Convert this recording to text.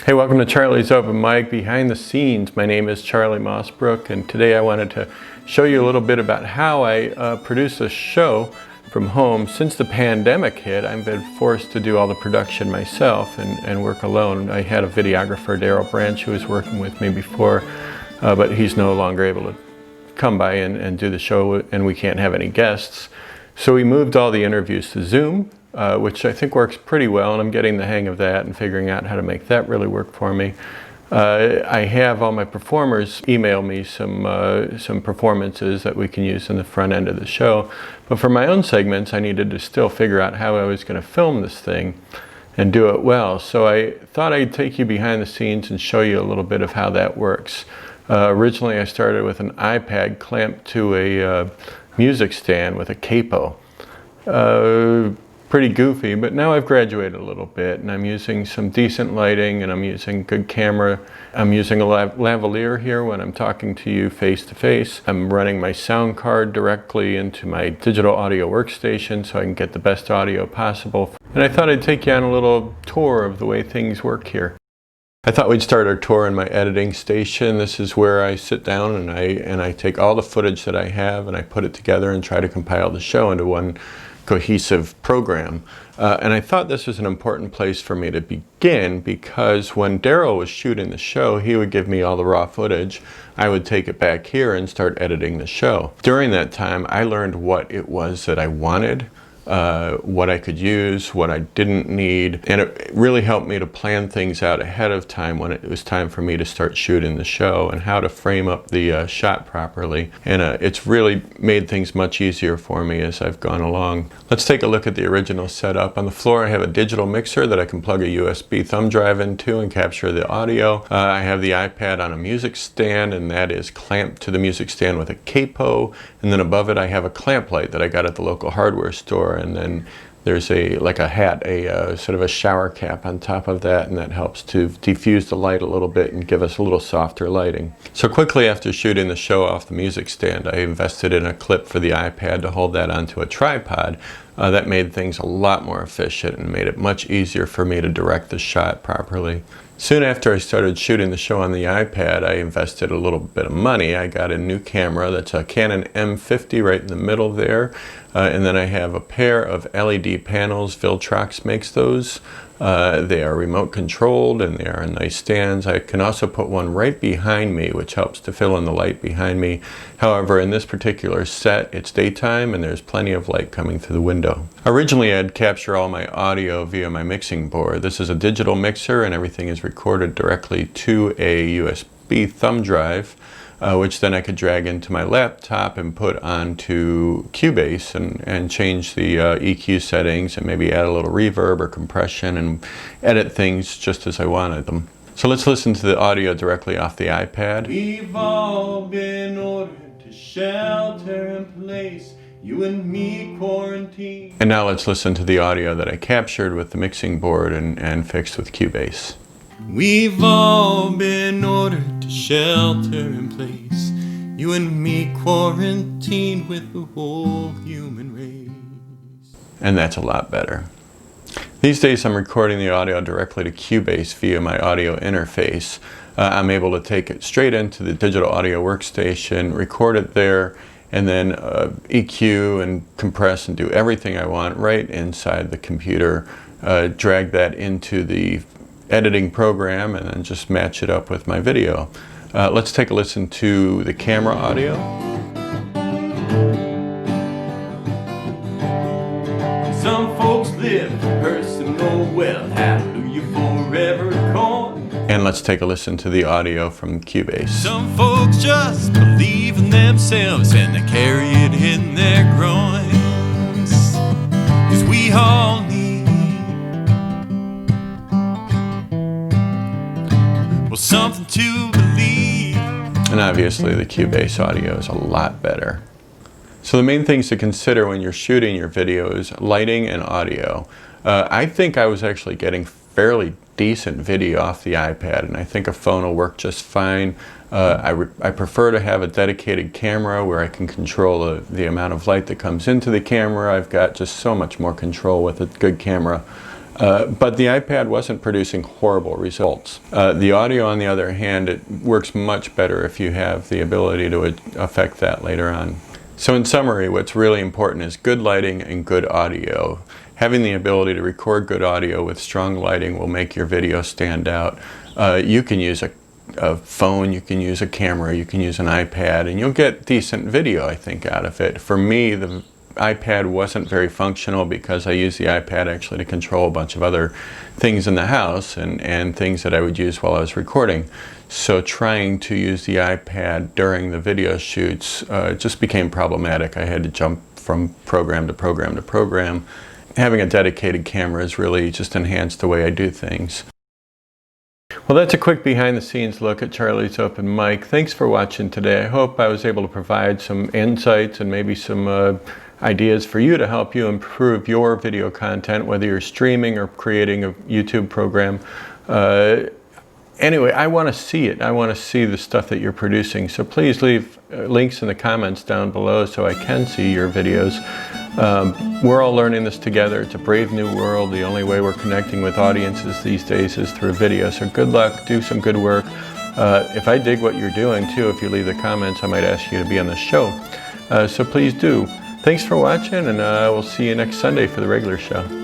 Hey, welcome to Charlie's Open Mic. Behind the scenes, my name is Charlie Mossbrook, and today I wanted to show you a little bit about how I produce a show from home. Since the pandemic hit, I've been forced to do all the production myself and work alone. I had a videographer, Daryl Branch, who was working with me before, but he's no longer able to come by and do the show, and we can't have any guests. So we moved all the interviews to Zoom, which I think works pretty well, and I'm getting the hang of that and figuring out how to make that really work for me. I have all my performers email me some performances that we can use in the front end of the show. But for my own segments, I needed to still figure out how I was going to film this thing and do it well. So I thought I'd take you behind the scenes and show you a little bit of how that works. Originally, I started with an iPad clamped to a music stand with a capo. Pretty goofy, but now I've graduated a little bit and I'm using some decent lighting and I'm using good camera. I'm using a lavalier here when I'm talking to you face to face. I'm running my sound card directly into my digital audio workstation so I can get the best audio possible. And I thought I'd take you on a little tour of the way things work here. I thought we'd start our tour in my editing station. This is where I sit down and I take all the footage that I have and I put it together and try to compile the show into one cohesive program. And I thought this was an important place for me to begin because when Daryl was shooting the show, he would give me all the raw footage. I would take it back here and start editing the show. During that time, I learned what it was that I wanted, what I could use, what I didn't need, and it really helped me to plan things out ahead of time when it was time for me to start shooting the show and how to frame up the shot properly. And it's really made things much easier for me as I've gone along. Let's take a look at the original setup. On the floor I have a digital mixer that I can plug a USB thumb drive into and capture the audio. I have the iPad on a music stand, and that is clamped to the music stand with a capo, and then above it I have a clamp light that I got at the local hardware store. And then there's like a hat, sort of a shower cap on top of that, and that helps to diffuse the light a little bit and give us a little softer lighting. So quickly after shooting the show off the music stand, I invested in a clip for the iPad to hold that onto a tripod. That made things a lot more efficient and made it much easier for me to direct the shot properly. Soon after I started shooting the show on the iPad, I invested a little bit of money. I got a new camera that's a Canon M50 right in the middle there. And then I have a pair of LED panels. Viltrox makes those. They are remote controlled and they are nice stands. I can also put one right behind me, which helps to fill in the light behind me. However, in this particular set, it's daytime and there's plenty of light coming through the window. Originally, I'd capture all my audio via my mixing board. This is a digital mixer and everything is recorded directly to a USB thumb drive, which then I could drag into my laptop and put onto Cubase and change the EQ settings and maybe add a little reverb or compression and edit things just as I wanted them. So let's listen to the audio directly off the iPad. We've all been ordered to shelter in place, you and me quarantined. And now let's listen to the audio that I captured with the mixing board and fixed with Cubase. We've all been ordered to shelter in place, you and me quarantined with the whole human race. And that's a lot better. These days I'm recording the audio directly to Cubase via my audio interface. I'm able to take it straight into the digital audio workstation, record it there, and then EQ and compress and do everything I want right inside the computer. Drag that into the editing program and then just match it up with my video. Let's take a listen to the camera audio. Some folks live for personal wealth, hallelujah forever corn. And let's take a listen to the audio from Cubase. Some folks just believe in themselves and they carry it in their groins, 'cause we all need something to believe. And obviously the Cubase audio is a lot better. So the main things to consider when you're shooting your video is lighting and audio. I think I was actually getting fairly decent video off the iPad, and I think a phone will work just fine. I prefer to have a dedicated camera where I can control the amount of light that comes into the camera. I've got just so much more control with a good camera. But the iPad wasn't producing horrible results. The audio, on the other hand, it works much better if you have the ability to affect that later on. So in summary, what's really important is good lighting and good audio. Having the ability to record good audio with strong lighting will make your video stand out. You can use a phone, you can use a camera, you can use an iPad, and you'll get decent video, I think, out of it. For me, the iPad wasn't very functional because I use the iPad actually to control a bunch of other things in the house and things that I would use while I was recording. So trying to use the iPad during the video shoots just became problematic. I had to jump from program to program to program. Having a dedicated camera has really just enhanced the way I do things. Well, that's a quick behind-the-scenes look at Charlie's Open Mic. Thanks for watching today. I hope I was able to provide some insights and maybe some ideas for you to help you improve your video content, whether you're streaming or creating a YouTube program. Anyway, I want to see it. I want to see the stuff that you're producing. So please leave links in the comments down below so I can see your videos. We're all learning this together. It's a brave new world. The only way we're connecting with audiences these days is through video. So good luck. Do some good work. If I dig what you're doing too, if you leave the comments, I might ask you to be on the show. So please do. Thanks for watching, and we'll see you next Sunday for the regular show.